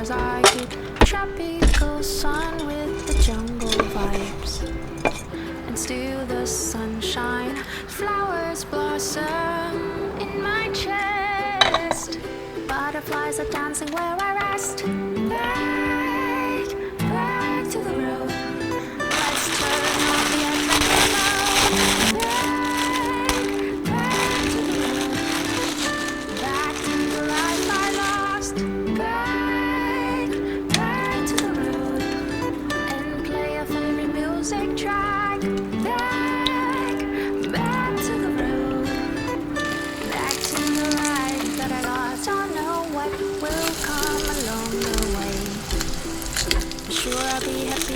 As I do, tropical sun with the jungle vibes, and still the sunshine, flowers blossom in my chest, butterflies are dancing where I rest. Back to the road, let's turn on the adventure mode. Back to the road, back to the life I lost. Back to the road, and play a favorite music track. Back to the road, back to the life that I got. Don't know what will come along the way. Sure, I'll be happy.